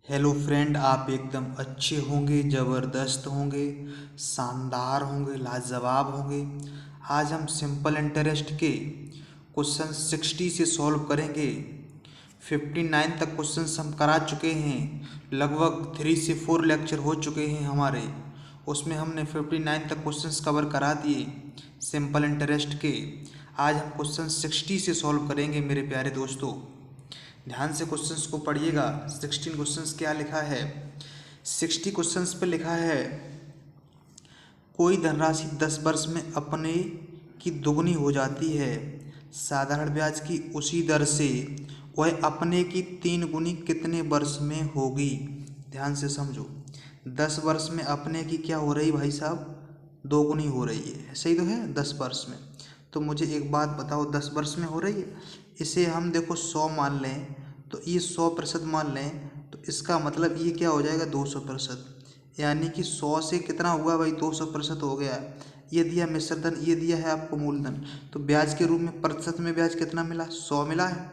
Hello friend, आप एकदम अच्छे होंगे, ज़बरदस्त होंगे, शानदार होंगे, लाजवाब होंगे। आज हम सिंपल इंटरेस्ट के क्वेश्चन 60 से सॉल्व करेंगे। 59 तक क्वेश्चंस हम करा चुके हैं। लगभग 3 से 4 लेक्चर हो चुके हैं हमारे। उसमें हमने 59 तक क्वेश्चंस कवर करा दिए सिंपल इंटरेस्ट के। आज हम क्वेश्चन 60 से सॉल्व करेंगे मेरे प्यारे दोस्तों। ध्यान से क्वेश्चंस को पढ़िएगा। 16 क्वेश्चंस क्या लिखा है? 60 क्वेश्चंस पे लिखा है, कोई धनराशि 10 वर्ष में अपने की दुगनी हो जाती है। साधारण ब्याज की उसी दर से वह अपने की 3 गुनी कितने वर्ष में होगी? ध्यान से समझो। 10 वर्ष में अपने की क्या हो रही भाई साहब? दोगुनी हो रही है। सही तो है? 10 वर्ष में। तो मुझे एक बात बताओ, 10 वर्ष में हो रही है। इसे हम देखो 100 मान लें, तो ये 100% मान लें, तो इसका मतलब ये क्या हो जाएगा? 200%। यानी कि 100 से कितना हुआ भाई? 200% हो गया। ये दिया मिश्र धन, ये दिया है आपको मूलधन। तो ब्याज के रूप में प्रतिशत में ब्याज कितना मिला? 100 मिला है।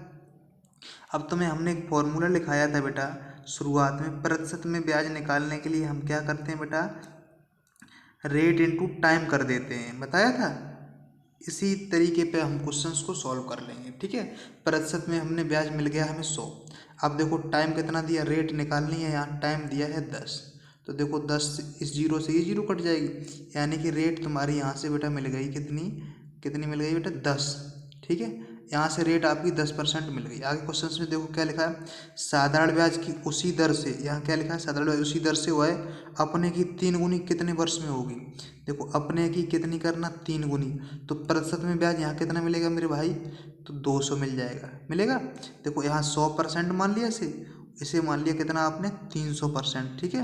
अब तुम्हें हमने एक फॉर्मूला लिखाया था बेटा शुरुआत में। प्रतिशत में ब्याज निकालने के लिए हम क्या करते हैं बेटा? रेट इनटू टाइम कर देते हैं, बताया था। इसी तरीके पे हम क्वेश्चंस को सॉल्व कर लेंगे, ठीक है। प्रतिशत में हमने ब्याज मिल गया हमें 100। अब देखो टाइम कितना दिया, रेट निकालनी है, यहाँ टाइम दिया है 10। तो देखो 10 इस जीरो से ये जीरो कट जाएगी, यानी कि रेट तुम्हारी यहाँ से बेटा मिल गई कितनी? कितनी मिल गई बेटा? 10। ठीक है, यहाँ से रेट आपकी 10% मिल गई। आगे क्वेश्चन में देखो क्या लिखा है, साधारण ब्याज की उसी दर से, यहाँ क्या लिखा है? साधारण ब्याज उसी दर से वह अपने की 3 गुनी कितने वर्ष में होगी? देखो अपने की कितनी करना? 3 गुनी। तो प्रतिशत में ब्याज यहाँ कितना मिलेगा मेरे भाई? तो 200 मिल जाएगा, मिलेगा। देखो यहाँ 100% मान लिया इसे, इसे मान लिया कितना आपने? 300%। ठीक है,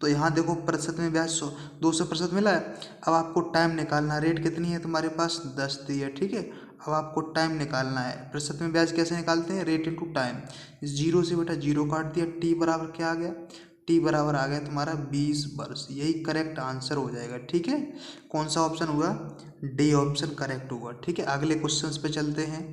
तो यहाँ देखो प्रतिशत में ब्याज 200% मिला है। अब आपको टाइम निकालना है। रेट कितनी है तुम्हारे पास? 10 दी है, ठीक है। अब आपको टाइम निकालना है। प्रतिशत में ब्याज कैसे निकालते हैं? Rate into time. इस जीरो से बेटा जीरो काट दिया, टी बराबर क्या आ गया? टी बराबर आ गया तुम्हारा 20 वर्ष। यही करेक्ट आंसर हो जाएगा, ठीक है। कौन सा ऑप्शन हुआ? डी ऑप्शन करेक्ट होगा, ठीक है। अगले क्वेश्चन पे चलते हैं,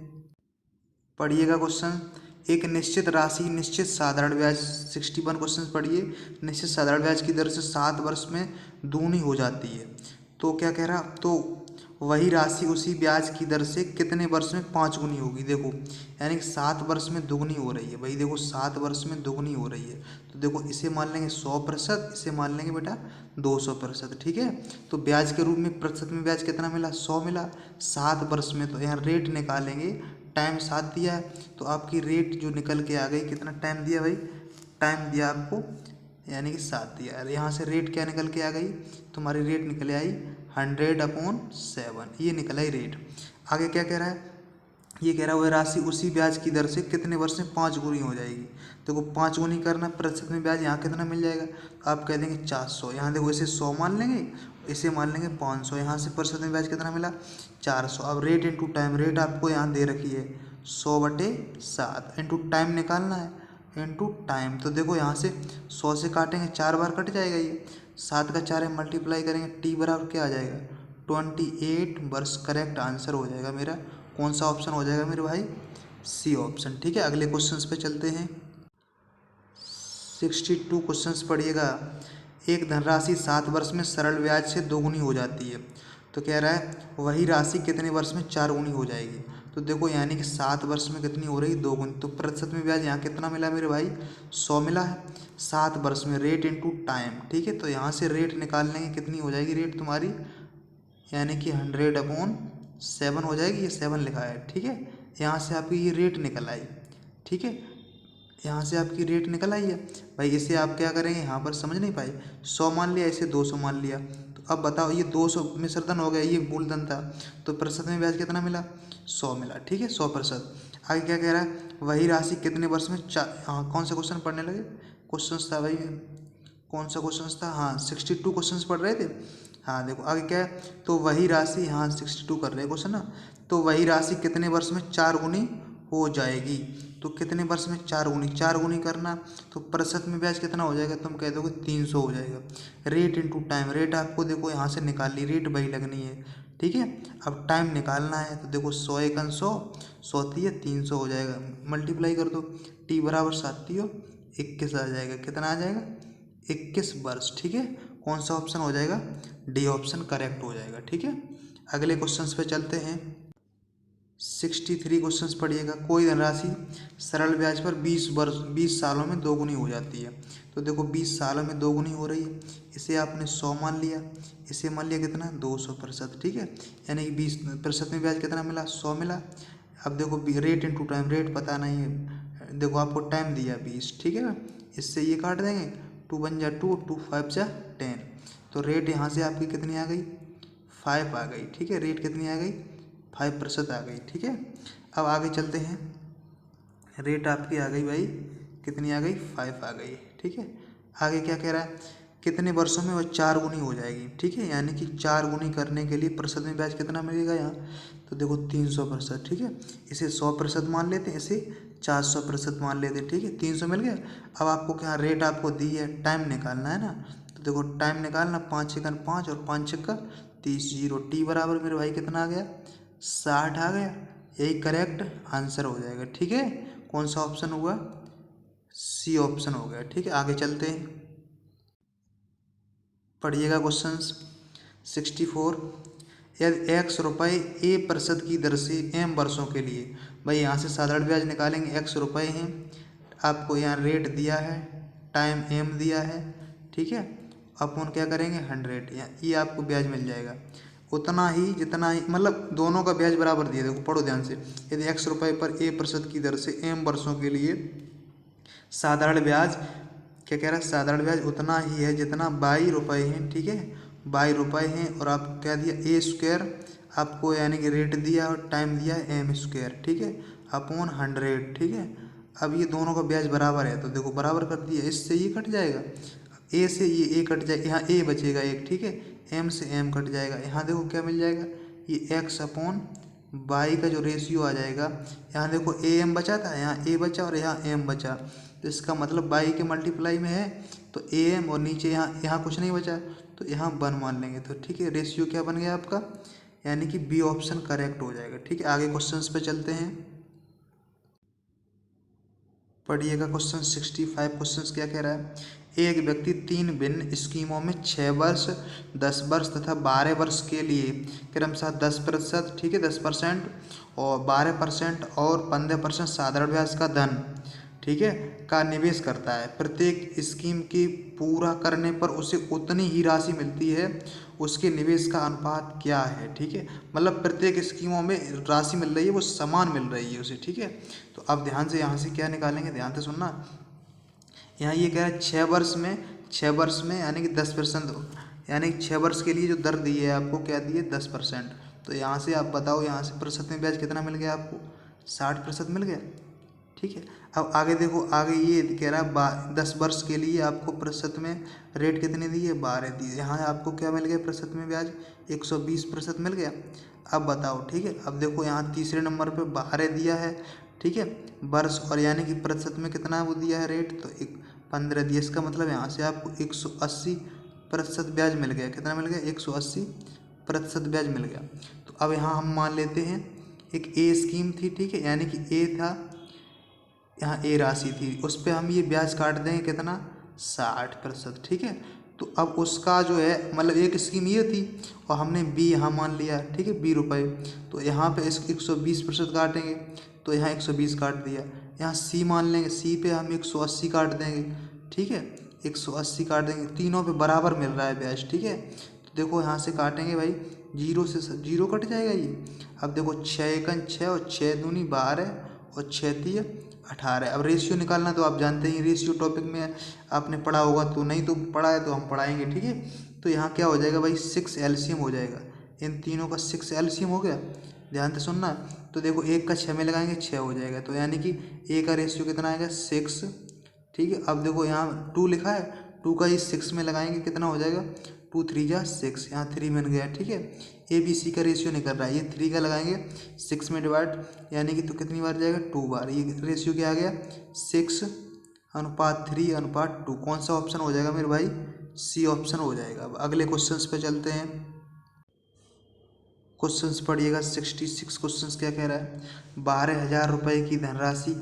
पढ़िएगा क्वेश्चन। एक निश्चित राशि निश्चित साधारण ब्याज, 61 क्वेश्चन पढ़िए। निश्चित साधारण ब्याज की दर से 7 वर्ष में दूनी हो जाती है। तो क्या कह रहा? तो वही राशि उसी ब्याज की दर से कितने वर्ष में 5 गुनी होगी? देखो यानी कि 7 वर्ष में दुगनी हो रही है भाई। देखो 7 वर्ष में दुगनी हो रही है, तो देखो इसे मान लेंगे 100%, इसे मान लेंगे बेटा 200%, ठीक है। तो ब्याज के रूप में प्रतिशत में ब्याज कितना मिला? 100 मिला 7 वर्ष में। तो यहाँ रेट निकालेंगे, टाइम 7 दिया है, तो आपकी रेट जो निकल के आ गई, कितना टाइम दिया भाई? टाइम दिया आपको, यानी कि 7 दिया। अरे यहाँ से रेट क्या निकल के आ गई? तुम्हारी रेट निकल आई 100/7, ये निकल आई रेट। आगे क्या कह रहा है? ये कह रहा है वह राशि उसी ब्याज की दर से कितने वर्ष में 5 गुनी हो जाएगी। देखो 5 गुनी करना, प्रतिशत में ब्याज यहाँ कितना मिल जाएगा? आप कह देंगे 400। यहाँ देखो इसे 100 मान लेंगे, इसे मान लेंगे 500। यहाँ से प्रतिशत में ब्याज कितना मिला? 400। अब रेट इंटू टाइम, रेट आपको यहाँ दे रखी है 100/7, इंटू टाइम निकालना है, इंटू टाइम। तो देखो यहाँ से 100 से काटेंगे, 4 बार कट जाएगा ये। 7 का 4 है, मल्टीप्लाई करेंगे, टी बराबर क्या आ जाएगा? 28 वर्ष। करेक्ट आंसर हो जाएगा मेरा। कौन सा ऑप्शन हो जाएगा मेरे भाई? सी ऑप्शन, ठीक है। अगले क्वेश्चंस पे चलते हैं। 62 क्वेश्चंस पढ़िएगा। एक धनराशि 7 वर्ष में सरल ब्याज से दोगुनी हो जाती है। तो कह रहा है वही राशि कितने वर्ष में 4 गुनी हो जाएगी? तो देखो यानी कि 7 वर्ष में कितनी हो रही? 2 गुनी। तो प्रतिशत में ब्याज यहाँ कितना मिला मेरे भाई? 100 मिला है 7 वर्ष में। रेट इंटू टाइम, ठीक है। तो यहाँ से रेट निकाल लेंगे, कितनी हो जाएगी रेट तुम्हारी? यानी कि 100/7 हो जाएगी। ये 7 लिखा है, ठीक है। यहाँ से आपकी ये रेट निकल आई, ठीक है। यहाँ से आपकी रेट निकल आई है भाई। इसे आप क्या करेंगे? यहाँ पर समझ नहीं पाए, 100 मान लिया, इसे 200 मान लिया। तो अब बताओ, ये 200 मिश्रधन हो गया, ये मूलधन था। तो प्रतिशत में ब्याज कितना मिला? 100 मिला, ठीक है, 100%। आगे क्या कह रहा है? वही राशि कितने वर्ष में हाँ, कौन सा क्वेश्चन पढ़ने लगे? क्वेश्चन था भाई, कौन सा क्वेश्चन था? हाँ, 62 क्वेश्चन पढ़ रहे थे। हाँ देखो आगे क्या है, तो वही राशि, हाँ 62 कर रहे हैं क्वेश्चन ना। तो वही राशि कितने वर्ष में 4 गुनी हो जाएगी? तो कितने वर्ष में 4 गुनी? 4 गुनी करना, तो प्रतिशत में ब्याज कितना हो जाएगा? तुम कह दोगे 300 हो जाएगा। रेट इंटू टाइम, रेट आपको देखो यहाँ से निकाल ली, रेट वही लगनी है, ठीक है। अब टाइम निकालना है, तो देखो 100 × 100, 100 300 हो जाएगा, मल्टीप्लाई कर दो। टी बराबर 7 हो, 21 आ जाएगा। कितना आ जाएगा? 21 वर्ष। ठीक है, कौन सा ऑप्शन हो जाएगा? डी ऑप्शन करेक्ट हो जाएगा। ठीक है, अगले क्वेश्चन पे चलते हैं। 63 क्वेश्चन पढ़िएगा। कोई धनराशि सरल ब्याज पर 20 सालों में दोगुनी हो जाती है। तो देखो 20 सालों में दोगुनी हो रही है, इसे आपने 100 मान लिया, इसे मान लिया कितना? 200%। ठीक है, यानी कि 20% में ब्याज कितना मिला? 100 मिला। अब देखो रेट इंटू टाइम, रेट पता नहीं है, देखो आपको टाइम दिया 20। ठीक है ना, इससे ये काट देंगे, 2 बन जा 2, 2 5 जा 10। तो रेट यहाँ से आपकी कितनी आ गई? 5 आ गई। ठीक है, रेट कितनी आ गई? 5% आ गई। ठीक है, अब आगे चलते हैं। रेट आपकी आ गई भाई, कितनी आ गई? 5 आ गई। ठीक है, आगे क्या कह रहा है? कितने वर्षों में वह 4 गुनी हो जाएगी। ठीक है, यानी कि 4 गुनी करने के लिए प्रतिशत में ब्याज कितना मिलेगा यहाँ? तो देखो 300%। ठीक है, इसे 100% मान लेते हैं, इसे 400% मान लेते हैं। ठीक है, 300 मिल गया। अब आपको क्या रेट आपको दी है, टाइम निकालना है ना। तो देखो टाइम निकालना, 5 एकन 5 और 5 छक्का 30, जीरो। टी बराबर मेरे भाई कितना आ गया? 60 आ गया। यही करेक्ट आंसर हो जाएगा। ठीक है, कौन सा ऑप्शन हुआ? सी ऑप्शन हो गया। ठीक है, आगे चलते हैं। पढ़िएगा क्वेश्चन 64। यदि x रुपये a% की दर से m वर्षों के लिए, भाई यहाँ से साधारण ब्याज निकालेंगे। x रुपये हैं, आपको यहाँ रेट दिया है, टाइम m दिया है। ठीक है, अपन क्या करेंगे? 100, ये आपको ब्याज मिल जाएगा उतना ही जितना ही, मतलब दोनों का ब्याज बराबर दिया। देखो पढ़ो ध्यान से। यदि x रुपये पर a% की दर से m वर्षों के लिए साधारण ब्याज, क्या कह रहा है? साधारण ब्याज उतना ही है जितना 22 रुपये हैं। ठीक है, 22 रुपये हैं, और आपको क्या दिया? ए स्क्वायर आपको, यानी कि रेट दिया और टाइम दिया है एम स्क्वायर। ठीक है, अपॉन 100। ठीक है, अब ये दोनों का ब्याज बराबर है, तो देखो बराबर कर दिया, इससे ये कट जाएगा, ए से ये ए कट जाएगा, यहाँ ए बचेगा एक। ठीक है, एम से एम कट जाएगा, यहाँ देखो क्या मिल जाएगा? ये एक्स अपॉन वाई का जो रेशियो आ जाएगा, यहाँ देखो ए एम बचा था, यहाँ ए बचा और यहाँ एम बचा, तो इसका मतलब बाई के मल्टीप्लाई में है, तो ए एम, और नीचे यहाँ कुछ नहीं बचा, तो यहाँ 1 मान लेंगे। तो ठीक है, रेशियो क्या बन गया आपका? यानी कि बी ऑप्शन करेक्ट हो जाएगा। ठीक है, आगे क्वेश्चंस पे चलते हैं। पढ़िएगा क्वेश्चन 65। क्वेश्चन क्या कह रहा है? एक व्यक्ति 3 भिन्न स्कीमों में 6 वर्ष, 10 वर्ष तथा 12 वर्ष के लिए क्रमशः 10%, ठीक है 10%, और 12% और 15% साधारण ब्याज का धन, ठीक है, का निवेश करता है। प्रत्येक स्कीम की पूरा करने पर उसे उतनी ही राशि मिलती है, उसके निवेश का अनुपात क्या है? ठीक है, मतलब प्रत्येक स्कीमों में राशि मिल रही है, वो समान मिल रही है उसे। ठीक है, तो अब ध्यान से यहाँ से क्या निकालेंगे, ध्यान से सुनना। यहाँ ये कह रहा है 6 वर्ष में यानी कि 10%, यानी 6 वर्ष के लिए जो दर दी है आपको, क्या दी है? 10%। तो यहाँ से आप बताओ, यहाँ से प्रतिशत में ब्याज कितना मिल गया आपको? 60% मिल गया। ठीक है, अब आगे देखो, आगे ये कह रहा है 10 वर्ष के लिए आपको प्रतिशत में रेट कितनी दी है? 12 दी है। यहाँ आपको क्या मिल गया प्रतिशत में ब्याज? 120% मिल गया। अब बताओ, ठीक है, अब देखो यहाँ तीसरे नंबर पे 12 दिया है, ठीक है, वर्ष, और यानी कि प्रतिशत में कितना वो दिया है रेट? तो 15 दिया। इसका मतलब यहाँ से आपको 180% ब्याज मिल गया। कितना मिल गया? 180% ब्याज मिल गया। तो अब यहाँ हम मान लेते हैं एक ए स्कीम थी, ठीक है, यानी कि ए था, यहाँ ए राशि थी, उस पर हम ये ब्याज काट देंगे कितना? 60%। ठीक है, तो अब उसका जो है, मतलब एक स्कीम ये थी और हमने बी यहाँ मान लिया, ठीक है, 20 रुपये, तो यहाँ पे इस 120% काटेंगे, तो यहाँ 120 काट दिया। यहाँ सी मान लेंगे, सी पे हम 180 काट देंगे, ठीक है, 180 काट देंगे, तीनों पे बराबर मिल रहा है ब्याज। ठीक है, तो देखो यहाँ से काटेंगे भाई, जीरो से जीरो कट जाएगा ये। अब देखो 6 एकन 6 और 6 दूनी 12 और 6 तिया 18। अब रेशियो निकालना तो आप जानते ही, रेशियो टॉपिक में आपने पढ़ा होगा, तो नहीं तो पढ़ा है तो हम पढ़ाएंगे। ठीक है, तो यहाँ क्या हो जाएगा भाई? 6 एलसीएम हो जाएगा, इन तीनों का 6 एलसीएम हो गया। ध्यान से सुनना, तो देखो एक का 6 में लगाएंगे 6 हो जाएगा, तो यानी कि ए का रेशियो कितना आएगा? 6। ठीक है, अब देखो यहाँ 2 लिखा है, 2 का ये 6 में लगाएंगे कितना हो जाएगा? 2 3 जा 6, यहाँ 3 बन गया। ठीक है, ए बी सी का रेशियो निकल रहा है, ये 3 का लगाएंगे 6 में डिवाइड, यानी कि तो कितनी बार जाएगा? 2 बार। ये रेशियो क्या आ गया? 6:3:2। कौन सा ऑप्शन हो जाएगा मेरे भाई? सी ऑप्शन हो जाएगा। अब अगले क्वेश्चंस पे चलते हैं। क्वेश्चंस पढ़िएगा 66। क्वेश्चंस क्या कह रहा है? 12,000 रुपये की धनराशि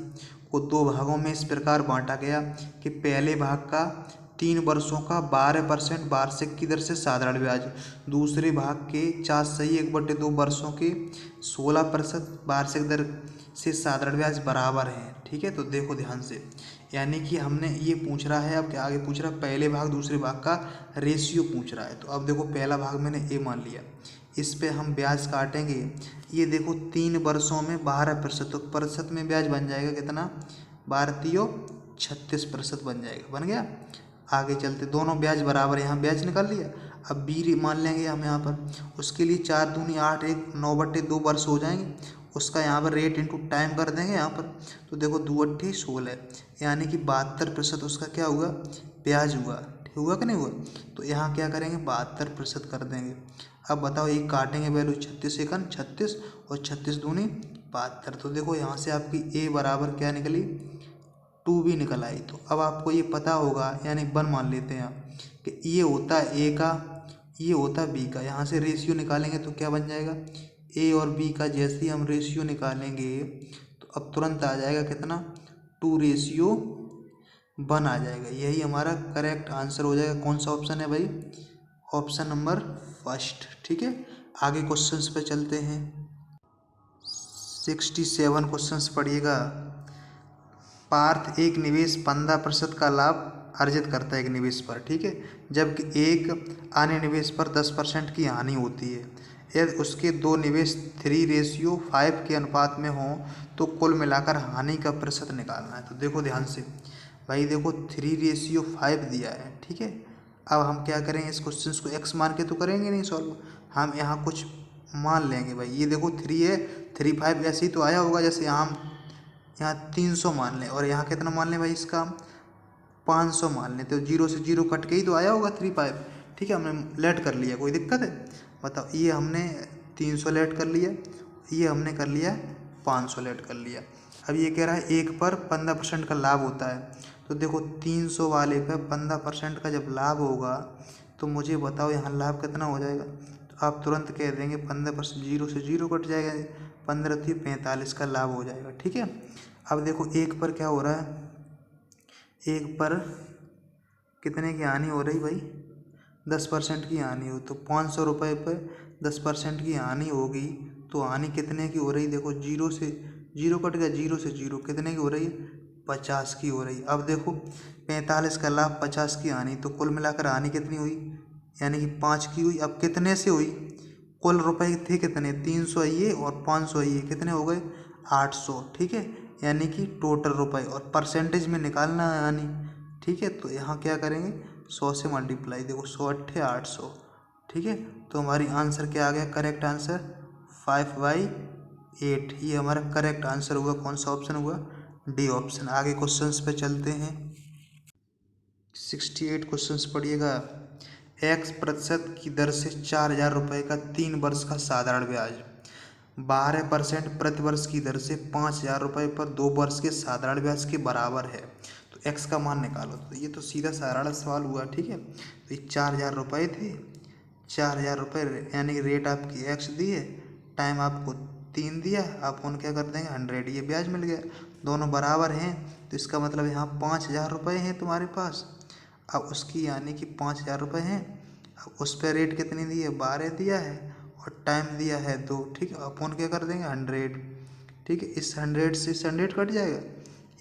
को 2 भागों में इस प्रकार बांटा गया कि पहले भाग का 3 वर्षों का 12% वार्षिक की दर से साधारण ब्याज, दूसरे भाग के 4/1/2 वर्षों के 16% वार्षिक दर से साधारण ब्याज बराबर है। ठीक है, तो देखो ध्यान से, यानी कि हमने ये पूछ रहा है, अब क्या आगे पूछ रहा है, पहले भाग दूसरे भाग का रेशियो पूछ रहा है। तो अब देखो पहला भाग मैंने ए मान लिया, इस पे हम ब्याज काटेंगे। ये देखो 3 वर्षों में 12%, तो प्रतिशत में ब्याज बन जाएगा कितना, 12×36% बन जाएगा, बन गया। आगे चलते, दोनों ब्याज बराबर, यहाँ ब्याज निकाल लिया। अब बी मान लेंगे हम यहाँ पर, उसके लिए 4 दूनी 8, 1 9/2 वर्ष हो जाएंगे। उसका यहाँ पर रेट इंटू टाइम कर देंगे यहाँ पर, तो देखो 2 8 16, यानी कि 72% उसका क्या हुआ, ब्याज हुआ। ठीक हुआ कि नहीं हुआ। तो यहाँ क्या करेंगे, 72% कर देंगे। अब बताओ ये काटेंगे वैल्यू, 36 एकन 36 और 36 दूनी 72। तो देखो यहाँ से आपकी ए बराबर क्या निकली, 2 भी निकल आई। तो अब आपको ये पता होगा, यानी 1 मान लेते हैं कि ये होता है ए का, ये होता है बी का। यहाँ से रेशियो निकालेंगे तो क्या बन जाएगा, ए और बी का जैसे ही हम रेशियो निकालेंगे तो अब तुरंत आ जाएगा कितना, 2:1 आ जाएगा। यही हमारा करेक्ट आंसर हो जाएगा। कौन सा ऑप्शन है भाई, ऑप्शन नंबर फर्स्ट। ठीक है, आगे क्वेश्चंस पे चलते हैं। 67 क्वेश्चंस पढ़िएगा। पार्थ एक निवेश 15% का लाभ अर्जित करता है एक निवेश पर, ठीक है, जबकि एक अन्य निवेश पर 10% की हानि होती है। यदि उसके 2 निवेश 3:5 के अनुपात में हों तो कुल मिलाकर हानि का प्रतिशत निकालना है। तो देखो ध्यान से भाई, देखो 3:5 दिया है, ठीक है। अब हम क्या करेंगे, इस क्वेश्चन को एक्स मान के तो करेंगे नहीं सॉल्व, हम यहाँ कुछ मान लेंगे भाई। ये देखो 3 है, 3 5 ऐसे ही तो आया होगा। जैसे यहाँ 300 मान लें और यहाँ कितना मान लें भाई, इसका 500 मान लें, तो 0 से 0 कट के ही तो आया होगा 3 5। ठीक है, हमने लेट कर लिया, कोई दिक्कत है बताओ। ये हमने 300 लेट कर लिया, ये हमने कर लिया 500 लेट कर लिया। अब ये कह रहा है एक पर 15% का लाभ होता है। तो देखो 300 वाले पर 15% का जब लाभ होगा तो मुझे बताओ यहाँ लाभ कितना हो जाएगा। तो आप तुरंत कह देंगे 15%, 0 से 0 कट जाएगा, 15 थी 45 का लाभ हो जाएगा। ठीक है, अब देखो एक पर क्या हो रहा है, एक पर कितने की हानि हो रही भाई, 10% की हानि हो। तो 500 रुपये पर 10% की हानि होगी तो हानि कितने की हो रही, देखो 0 से 0 कट गया, 0 से 0 कितने की हो रही है, 50 की हो रही। अब देखो 45 का लाभ 50 की हानि, तो कुल मिलाकर हानि कितनी हुई, यानी कि 5 की हुई। अब कितने से हुई, कुल रुपए थे कितने, 300 ये और 500 ये, कितने हो गए 800। ठीक है, यानी कि टोटल रुपए और परसेंटेज में निकालना है यानी। ठीक है, तो यहाँ क्या करेंगे, 100 से मल्टीप्लाई, देखो 100 8 800। ठीक है, तो हमारी आंसर क्या आ गया, करेक्ट आंसर 5/8। ये हमारा करेक्ट आंसर हुआ। कौन सा ऑप्शन हुआ, डी ऑप्शन। आगे क्वेश्चंस पे चलते हैं। 68 क्वेश्चंस पढ़िएगा। x% की दर से 4000 रुपये का 3 वर्ष का साधारण ब्याज 12% प्रति वर्ष की दर से 5000 रुपये पर 2 वर्ष के साधारण ब्याज के बराबर है। तो x का मान निकालो। तो ये तो सीधा साधारण सवाल हुआ। ठीक है, तो ये 4000 रुपये थे, 4000 रुपये यानी कि रेट आपकी x दी है, टाइम आपको 3 दिया, आप उन क्या कर देंगे 100, ये ब्याज मिल गया। दोनों बराबर हैं, तो इसका मतलब यहाँ 5000 रुपये हैं तुम्हारे पास। अब उसकी यानी कि 5000 रुपये हैं, अब उस पर रेट कितनी दी है, 12 दिया है और टाइम दिया है 2। ठीक है, अपन क्या कर देंगे 100। ठीक है, इस 100 से इस 100 कट जाएगा।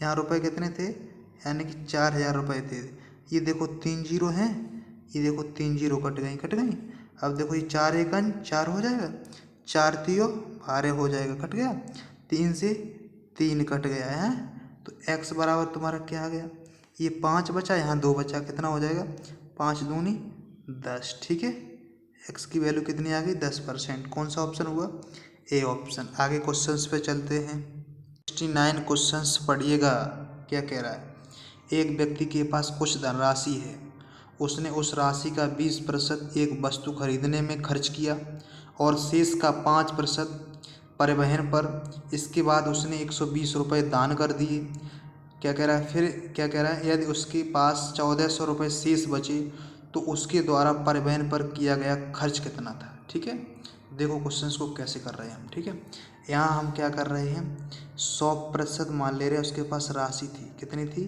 यहाँ रुपए कितने थे, यानी कि 4000 रुपये थे। ये देखो 3 जीरो हैं, ये देखो 3 जीरो कट गई। अब देखो ये 4 एकन 4 हो जाएगा, 4 तियो 12 हो जाएगा, कट गया। 3 से 3 कट गया है, तो x बराबर तुम्हारा क्या आ गया, ये 5 बचा, यहाँ 2 बचा, कितना हो जाएगा 5 दूनी 10। ठीक है, x की वैल्यू कितनी आ गई 10%। कौन सा ऑप्शन हुआ, ए ऑप्शन। आगे क्वेश्चंस पे चलते हैं। 69 क्वेश्चंस पढ़िएगा। क्या कह रहा है, एक व्यक्ति के पास कुछ धनराशि है, उसने उस राशि का 20% एक वस्तु खरीदने में खर्च किया और शेष का 5% परिवहन पर। इसके बाद उसने 120 रुपये दान कर दिए। क्या कह रहा है, फिर क्या कह रहा है, यदि उसके पास 1400 रुपये शेष बचे तो उसके द्वारा परिवहन पर किया गया खर्च कितना था। ठीक है, देखो क्वेश्चंस को कैसे कर रहे हैं हम। ठीक है, यहाँ हम क्या कर रहे हैं, 100% मान ले रहे हैं उसके पास राशि थी, कितनी थी,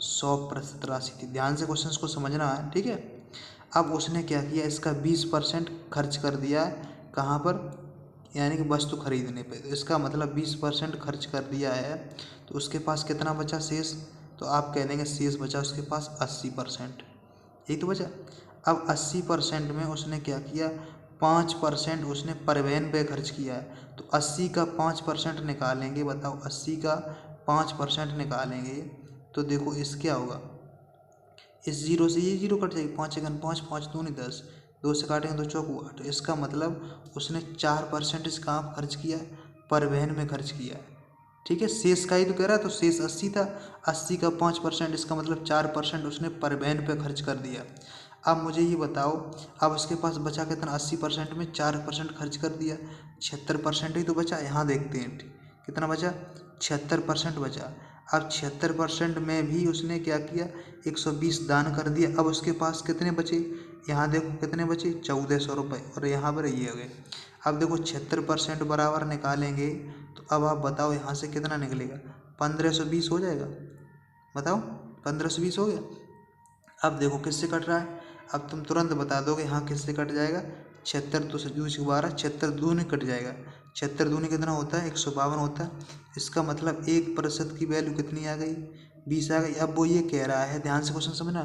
100% राशि थी। ध्यान से क्वेश्चन को समझना है, ठीक है। अब उसने क्या किया, इसका 20% खर्च कर दिया है, कहाँ पर, यानी कि वस्तु खरीदने पे। तो इसका मतलब 20% खर्च कर दिया है, तो उसके पास कितना बचा शेष, तो आप कह देंगे शेष बचा उसके पास 80%, यही तो बचा। अब 80% में उसने क्या किया, 5% उसने परिवहन पे खर्च किया है। तो 80 का 5% निकालेंगे, बताओ 80 का 5% निकालेंगे तो देखो इस क्या होगा, इस जीरो से ये जीरो कट जाएगी, 5 × 5 5 दूनी 10, 2 से काटेंगे तो चौक 8। इसका मतलब उसने 4% इस कहाँ खर्च किया है, परिवहन में खर्च किया है, ठीक है। शेष का ही तो कह रहा है, तो शेष 80 था, 80 का 5%, इसका मतलब 4% उसने परिवहन पे खर्च कर दिया। अब मुझे ये बताओ, अब उसके पास बचा कितना, 80% में 4% खर्च कर दिया, 76% ही तो बचा। यहाँ देखते हैं कितना बचा, 76% बचा। अब 76% में भी उसने क्या किया, 120 दान कर दिया। अब उसके पास कितने बचे, यहाँ देखो कितने बचे, 1400 रुपये, और यहाँ पर ये हो गए। अब देखो 76% बराबर निकालेंगे, तो अब आप बताओ यहाँ से कितना निकलेगा, 1520 हो जाएगा, बताओ 1520 हो गया। अब देखो किससे कट रहा है, अब तुम तुरंत बता दोगे यहाँ किससे कट जाएगा, 76 तो 12, 76 दूनी कट जाएगा, 76 दूनी कितना होता है, 152 होता है। इसका मतलब 1% की वैल्यू कितनी आ गई, 20 आ गई। अब वो ये कह रहा है, ध्यान से क्वेश्चन समझना,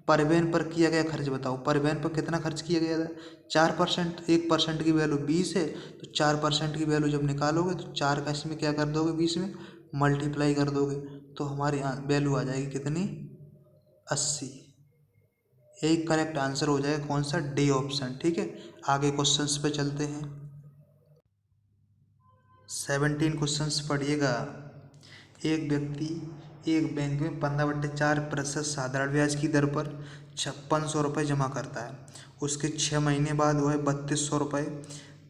परिवहन पर किया गया खर्च बताओ, परिवहन पर कितना खर्च किया गया था, 4%, 1% की वैल्यू 20 है, तो 4% की वैल्यू जब निकालोगे तो 4 का इसमें क्या कर दोगे, 20 में मल्टीप्लाई कर दोगे, तो हमारी वैल्यू आ जाएगी कितनी, 80। यही करेक्ट आंसर हो जाएगा, कौन सा, डी ऑप्शन, ठीक है। आगे क्वेश्चंस पे चलते हैं। 17 क्वेश्चंस पढ़िएगा। एक व्यक्ति एक बैंक में 15/4% साधारण ब्याज की दर पर 5600 रुपये जमा करता है। उसके 6 महीने बाद वह 3200 रुपये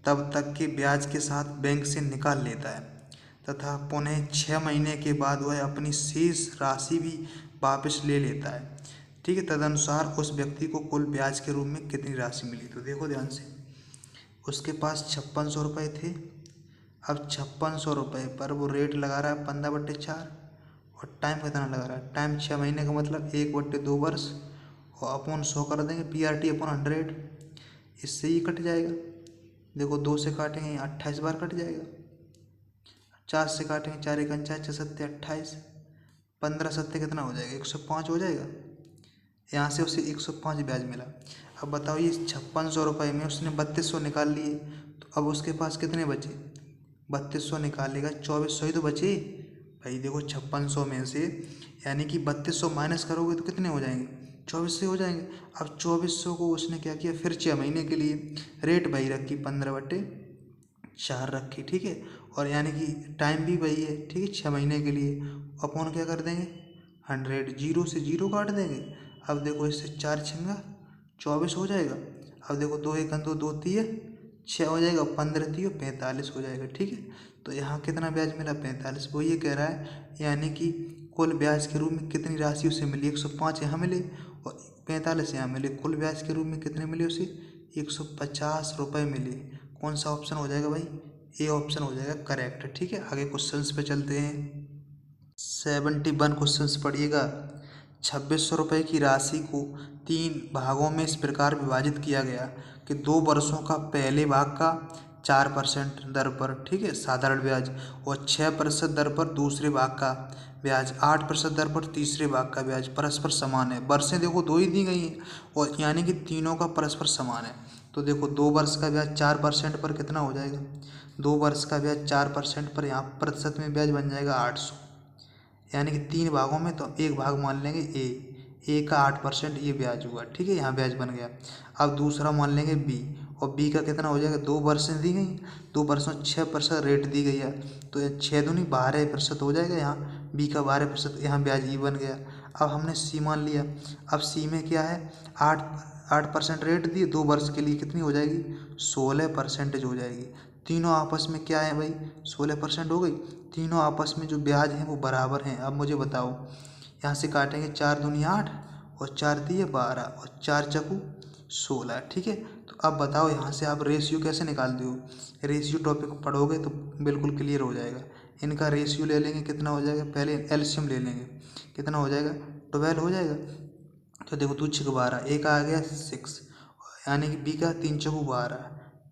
तब तक के ब्याज के साथ बैंक से निकाल लेता है तथा पुनः 6 महीने के बाद वह अपनी शेष राशि भी वापस ले लेता है, ठीक है। तदनुसार उस व्यक्ति को कुल ब्याज के रूप में कितनी राशि मिली। तो देखो ध्यान से, उसके पास 5600 रुपये थे। अब 5600 रुपये पर वो रेट लगा रहा है 15/4, और टाइम कितना लगा रहा है, टाइम 6 महीने का मतलब 1/2 वर्ष, और अपॉन 100 कर देंगे, PRT अपॉन 100, इससे ही कट जाएगा। देखो 2 से काटेंगे 28 बार कट जाएगा, 4 से काटेंगे 4 × 4 6 7 28, 15 सत्ते कितना हो जाएगा, 105 हो जाएगा। यहाँ से उसे 105 ब्याज मिला। अब बताओ ये 5600 रुपये में उसने 3200 निकाल लिए, तो अब उसके पास कितने बचे, 3200 निकालेगा, 2400 ही तो बचे भाई। देखो 5600 में से यानी कि 3200 माइनस करोगे तो कितने हो जाएंगे, 2400 हो जाएंगे। अब 2400 को उसने क्या किया, फिर 6 महीने के लिए रेट भाई रखी 15/4 रखी, ठीक है। और यानी कि टाइम भी वही है, ठीक है, 6 महीने के लिए। अपॉन क्या कर देंगे, 100, जीरो से जीरो काट देंगे। अब देखो इससे 4 छंगा 24 हो जाएगा। अब देखो 2 1 2 2 3 6 हो जाएगा, 15 3 45 हो जाएगा, ठीक है। तो यहाँ कितना ब्याज मिला, 45। वो ये कह रहा है यानी कि कुल ब्याज के रूप में कितनी राशि उसे मिली, 105 यहाँ मिले और 45 यहाँ मिले, कुल ब्याज के रूप में कितने मिले उसे, 150 रुपये मिले। कौन सा ऑप्शन हो जाएगा भाई, ए ऑप्शन हो जाएगा करेक्ट, ठीक है। आगे क्वेश्चंस पे चलते हैं। 71 क्वेश्चंस पढ़िएगा। 2600 रुपये की राशि को 3 भागों में इस प्रकार विभाजित किया गया कि 2 वर्षों का पहले भाग का 4% दर पर, ठीक है, साधारण ब्याज, और 6% दर पर दूसरे भाग का ब्याज, 8% दर पर तीसरे भाग का ब्याज परस्पर समान है। वर्षें देखो 2 ही दी गई हैं, और यानी कि तीनों का परस्पर समान है। तो देखो 2 वर्ष का ब्याज 4% पर कितना हो जाएगा, 2 वर्ष का ब्याज 4% पर, यहाँ प्रतिशत में ब्याज बन जाएगा 800, यानी कि 3 भागों में तो एक भाग मान लेंगे ए का 8% ये ब्याज हुआ, ठीक है, यहाँ ब्याज बन गया। अब दूसरा मान लेंगे बी, और बी का कितना हो जाएगा, 2 वर्षें दी गई, 2 वर्षों 6% रेट दी गई है, तो 6 दूनी 12% हो जाएगा, यहाँ बी का 12%, यहाँ ब्याज ई बन गया। अब हमने सी मान लिया। अब सी में क्या है, 8% रेट दिए, 2 वर्ष के लिए कितनी हो जाएगी, 16% हो जाएगी। तीनों आपस में क्या है भाई, 16% हो गई। तीनों आपस में जो ब्याज हैं वो बराबर हैं। अब मुझे बताओ, यहाँ से काटेंगे 4 दूनी 8 और 4 दिए 12 और 4 चकू 16। ठीक है, तो अब बताओ यहाँ से आप रेशियो कैसे निकालते हो। रेशियो टॉपिक पढ़ोगे तो बिल्कुल क्लियर हो जाएगा। इनका रेशियो ले लेंगे, कितना हो जाएगा, पहले एलसीएम ले लेंगे, कितना हो जाएगा, 12 हो जाएगा। तो देखो 2 छक 12, एक आ गया 6, यानी कि बी का 3 चौको 12।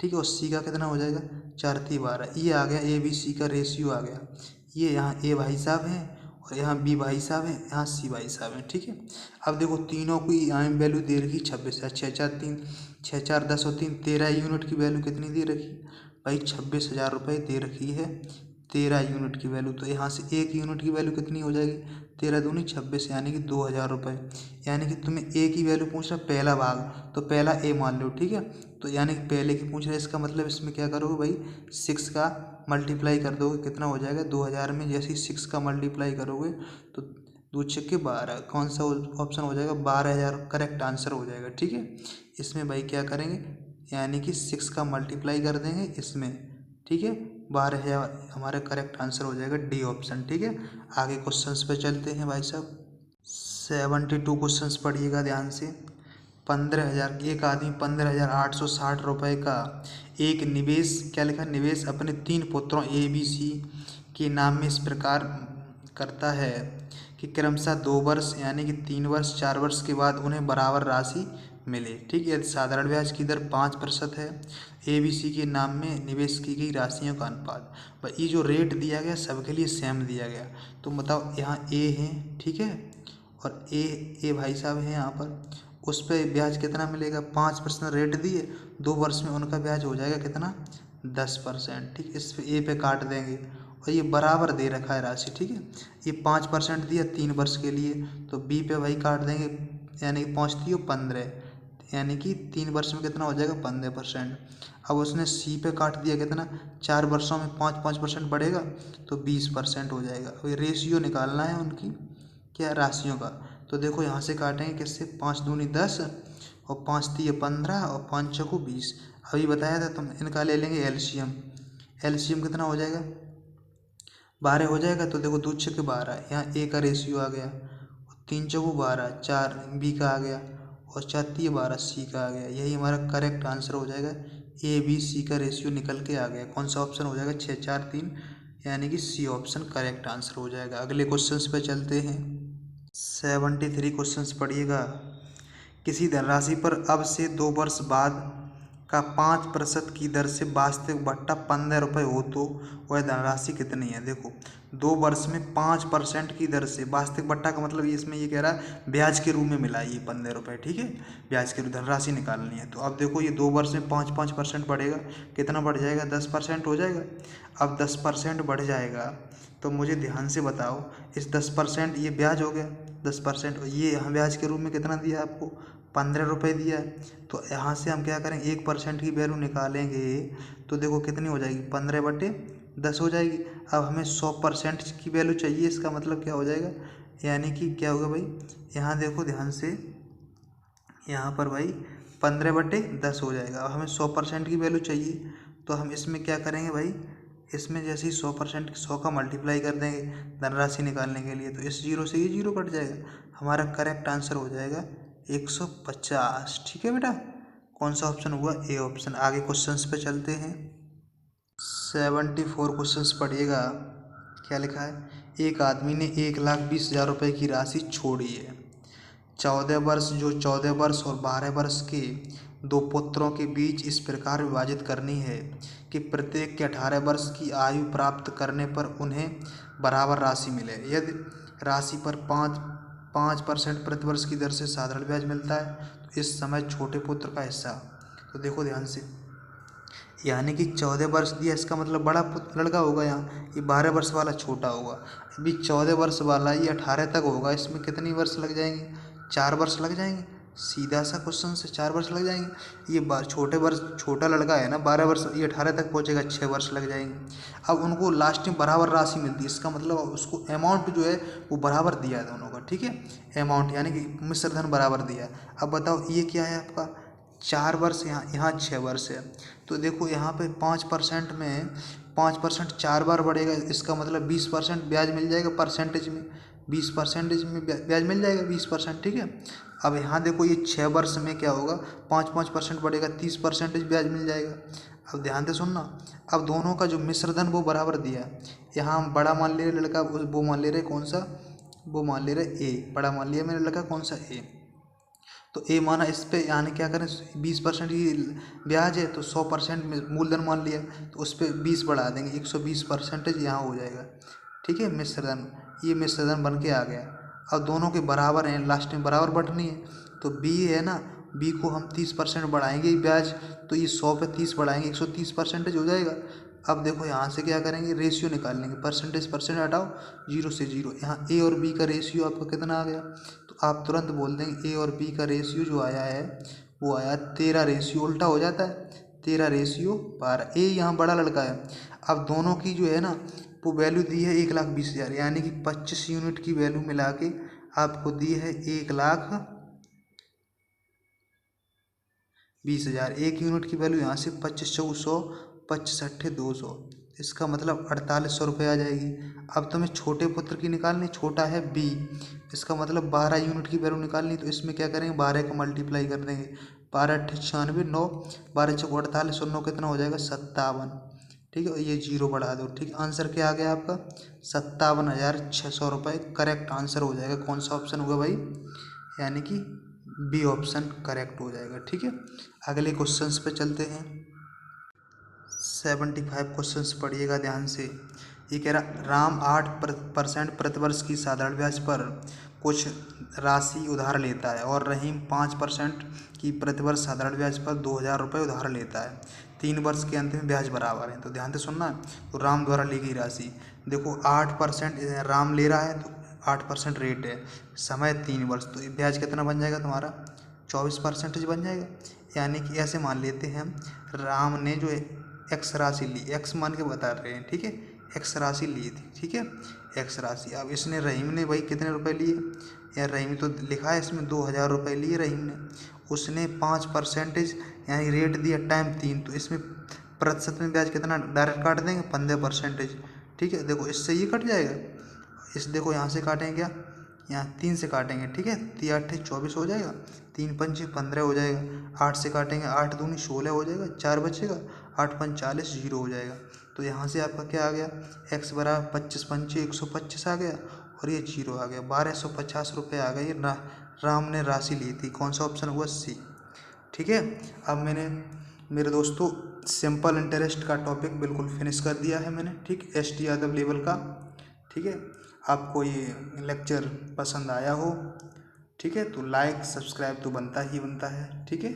ठीक है, और सी का कितना हो जाएगा, 4 3 12। ये आ गया ए बी सी का रेशियो आ गया। ये यहाँ ए भाई साहब हैं और यहाँ बी भाई साहब हैं, यहाँ सी भाई साहब हैं। ठीक है, अब देखो तीनों की यहाँ वैल्यू दे रखी 26 है, 6 4 3, 6 4 10 और 3 13 यूनिट की वैल्यू कितनी दे रखी भाई, 26,000 रुपये दे रखी है 13 यूनिट की वैल्यू। तो यहाँ से 1 यूनिट की वैल्यू कितनी हो जाएगी, 13 दूनी 26, यानी कि 2,000 रुपये। यानी कि तुम्हें ए की वैल्यू पूछ रहा पहला भाग, तो पहला ए मान लो। ठीक है, तो यानी कि पहले की पूछ रहा है, इसका मतलब इसमें क्या करोगे भाई, 6 का मल्टीप्लाई कर दोगे, कितना हो जाएगा 2,000 में जैसे ही 6 का मल्टीप्लाई करोगे तो 2 छक्के 12, कौन सा ऑप्शन हो जाएगा, 12,000 करेक्ट आंसर हो जाएगा। ठीक है, इसमें भाई क्या करेंगे, यानी कि 6 का मल्टीप्लाई कर देंगे इसमें। ठीक है, 12,000 हमारा करेक्ट आंसर हो जाएगा, डी ऑप्शन। ठीक है, आगे क्वेश्चंस पे चलते हैं भाई साहब। 72 क्वेश्चंस पढ़िएगा ध्यान से। 15,000, एक आदमी 15,860 रुपये का एक निवेश, क्या लिखा, निवेश अपने 3 पुत्रों ए बी सी के नाम में इस प्रकार करता है कि क्रमशः 2 वर्ष यानी कि 3 वर्ष 4 वर्ष के बाद उन्हें बराबर राशि मिले। ठीक है, साधारण ब्याज की दर 5% है। ए बी सी के नाम में निवेश की गई राशियों का अनुपात, भाई ये जो रेट दिया गया सबके लिए सेम दिया गया। तो बताओ यहाँ ए है, ठीक है, और ए भाई साहब हैं यहाँ पर, उस पर ब्याज कितना मिलेगा, 5% रेट दिए, 2 वर्ष में उनका ब्याज हो जाएगा कितना, 10%। ठीक है, इस पे ए पे काट देंगे और ये बराबर दे रखा है राशि। ठीक है, ये 5% दिया 3 वर्ष के लिए, तो बी पे भाई काट देंगे, यानी कि 5 3 15, यानी कि 3 वर्ष में कितना हो जाएगा 15%। अब उसने सी पे काट दिया कितना, 4 वर्षों में 5% बढ़ेगा तो 20% हो जाएगा। अब रेशियो निकालना है उनकी, क्या, राशियों का। तो देखो यहाँ से काटेंगे किससे, 5 दूनी 10 और 5 3 15 और 5 चौको 20। अभी बताया था तुम, इनका ले लेंगे एलसीएम। एलसीएम कितना हो जाएगा, 12 हो जाएगा। तो देखो 2 छक्के 12, यहाँ ए का रेशियो आ गया, 3 चौको 12, 4 बी का आ गया और 4 3 12 सी का आ गया। यही हमारा करेक्ट आंसर हो जाएगा, ए बी सी का रेशियो निकल के आ गया। कौन सा ऑप्शन हो जाएगा, 6 4 3, यानी कि सी ऑप्शन करेक्ट आंसर हो जाएगा। अगले क्वेश्चन पे चलते हैं। 73 क्वेश्चंस पढ़िएगा। किसी धनराशि पर अब से 2 वर्ष बाद का 5% की दर से वास्तविक भट्टा 15 रुपये हो तो वह धनराशि कितनी है। देखो 2 वर्ष में 5% की दर से, वास्तविक भट्टा का मतलब इसमें ये कह रहा है ब्याज के रूप में मिला ये 15 रुपये। ठीक है, ब्याज के रूप धनराशि निकालनी है। तो अब देखो ये 2 वर्ष में 5% बढ़ेगा, कितना बढ़ जाएगा, 10% हो जाएगा। अब 10% बढ़ जाएगा तो मुझे ध्यान से बताओ, इस 10% ये ब्याज हो गया, 10%, और ये यहाँ ब्याज के रूप में कितना दिया आपको, 15 रुपये दिया है। तो यहाँ से हम क्या करेंगे, 1% की वैल्यू निकालेंगे तो देखो कितनी हो जाएगी, 15/10 हो जाएगी। अब हमें 100% की वैल्यू चाहिए, इसका मतलब क्या हो जाएगा, यानी कि क्या होगा भाई, यहाँ देखो ध्यान से, यहाँ पर भाई 15/10 हो जाएगा। अब हमें 100% की वैल्यू चाहिए, तो हम इसमें क्या करेंगे भाई, इसमें जैसे ही 100% 100 का मल्टीप्लाई कर देंगे धनराशि निकालने के लिए, तो इस जीरो से ये जीरो कट जाएगा, हमारा करेक्ट आंसर हो जाएगा 150। ठीक है बेटा, कौन सा ऑप्शन हुआ, ए ऑप्शन। आगे क्वेश्चंस पे चलते हैं। 74 क्वेश्चंस पढ़िएगा। क्या लिखा है, एक आदमी ने 1,20,000 रुपये की राशि छोड़ी है। 14 वर्ष और 12 वर्ष के 2 पुत्रों के बीच इस प्रकार विभाजित करनी है कि प्रत्येक के 18 वर्ष की आयु प्राप्त करने पर उन्हें बराबर राशि मिले। यदि राशि पर 5% प्रति वर्ष की दर से साधारण ब्याज मिलता है तो इस समय छोटे पुत्र का हिस्सा। तो देखो ध्यान से, यानी कि 14 वर्ष दिया, इसका मतलब बड़ा लड़का होगा, यहाँ ये 12 वर्ष वाला छोटा होगा। अभी 14 वर्ष वाला ये 18 तक होगा, इसमें कितनी वर्ष लग जाएंगे, 4 वर्ष लग जाएंगे। सीधा सा क्वेश्चन से 4 वर्ष लग जाएंगे। ये छोटा लड़का है ना, 12 वर्ष, ये 18 तक पहुँचेगा, 6 वर्ष लग जाएंगे। अब उनको लास्ट में बराबर राशि मिलती है, इसका मतलब उसको अमाउंट जो है वो बराबर दिया है दोनों का। ठीक है, अमाउंट यानी कि मिश्र धन बराबर दिया। अब बताओ ये क्या है आपका, 4 वर्ष, यहाँ 6 वर्ष है। तो देखो यहाँ पे 5% में 5% 4 बार बढ़ेगा, इसका मतलब 20% ब्याज मिल जाएगा परसेंटेज में। 20% में ब्याज मिल जाएगा 20%, ठीक है। अब यहाँ देखो ये 6 वर्ष में क्या होगा, 5% बढ़ेगा, 30% ब्याज मिल जाएगा। अब ध्यान से सुनना, अब दोनों का जो मिश्रधन वो बराबर दिया है। यहाँ हम बड़ा मान ले रहे लड़का, वो मान ले रहे कौन सा, वो मान ले रहे ए, बड़ा मान लिया मेरे लड़का कौन सा, ए। तो ए माना, इस पे यानी क्या करें, 20% की ब्याज है तो 100% मूलधन मान लिया, तो उस पर 20 बढ़ा देंगे, 120% यहाँ हो जाएगा, ठीक है। मिश्रधन, ये मिश्रधन बन के आ गया। अब दोनों के बराबर हैं, लास्ट में बराबर बटनी है, तो बी है ना, बी को हम 30% बढ़ाएंगे ब्याज, तो ये 100 पे 30 बढ़ाएंगे, 130% हो जाएगा। अब देखो यहाँ से क्या करेंगे, रेशियो निकाल लेंगे, परसेंट हटाओ, 0 से 0, यहाँ ए और बी का रेशियो आपका कितना आ गया, तो आप तुरंत बोल देंगे ए और बी का रेशियो जो आया है वो आया 13, रेशियो उल्टा हो जाता है, 13:12। ए यहाँ बड़ा लड़का है। अब दोनों की जो है ना वो वैल्यू दी है 1,20,000, यानी कि 25 यूनिट की वैल्यू मिला के आपको दी है 1,20,000। 1 यूनिट की वैल्यू यहाँ से 25,400, 25×8=200, इसका मतलब 4,800 रुपये आ जाएगी। अब तुम्हें छोटे पुत्र की निकालनी, छोटा है बी, इसका मतलब 12 यूनिट की वैल्यू निकालनी, तो इसमें क्या करेंगे, 12 का मल्टीप्लाई कर देंगे, 12×8 = 96, 9, 12×4 = 48, और 9 कितना हो जाएगा, 57, ठीक है। ये 0 बढ़ा दो, ठीक है। आंसर क्या आ गया आपका, 57,600 रुपये करेक्ट आंसर हो जाएगा। कौन सा ऑप्शन होगा भाई, यानी कि बी ऑप्शन करेक्ट हो जाएगा, ठीक है। अगले क्वेश्चंस पे चलते हैं। 75 क्वेश्चंस पढ़िएगा ध्यान से। ये कह रहा, राम 8% प्रतिवर्ष की साधारण ब्याज पर कुछ राशि उधार लेता है और रहीम 5% की प्रतिवर्ष साधारण ब्याज पर 2,000 रुपये उधार लेता है। 3 वर्ष के अंत में ब्याज बराबर है। तो ध्यान से सुनना, तो राम द्वारा ली गई राशि, देखो 8% राम ले रहा है, तो 8% रेट है, समय 3 वर्ष, तो ब्याज कितना बन जाएगा तुम्हारा, 24% बन जाएगा। यानी कि ऐसे मान लेते हैं हम, राम ने जो एक्स राशि ली, एक्स मान के बता रहे हैं, ठीक है, एक्स राशि ली थी, ठीक है, एक्स राशि। अब इसने, रहीम ने भाई कितने रुपए लिए, यार रहीम तो लिखा है इसमें 2,000 रुपये लिए रहीम ने, उसने 5% यानी रेट दिया टाइम 3, तो इसमें प्रतिशत में ब्याज कितना डायरेक्ट काट देंगे, 15%, ठीक है। देखो इससे ये कट जाएगा, इस देखो यहाँ से काटेंगे क्या, यहाँ 3 से काटेंगे, ठीक है, 3×8=24 हो जाएगा, 3×5=15 हो जाएगा, 8 से काटेंगे, 8×2 = 16 हो जाएगा, 4 बचेगा, 8×5 = 40, 0 हो जाएगा। तो यहाँ से आपका क्या आ गया, x बराबर 25×5 = 125 आ गया, और ये 0 आ गया, 1,250 रुपये आ गए। राम ने राशि ली थी, कौन सा ऑप्शन हुआ, सी, ठीक है। अब मैंने मेरे दोस्तों सिंपल इंटरेस्ट का टॉपिक बिल्कुल फिनिश कर दिया है मैंने, ठीक, ST यादव लेवल का, ठीक है। आपको ये लेक्चर पसंद आया हो, ठीक है, तो लाइक सब्सक्राइब तो बनता ही बनता है, ठीक है।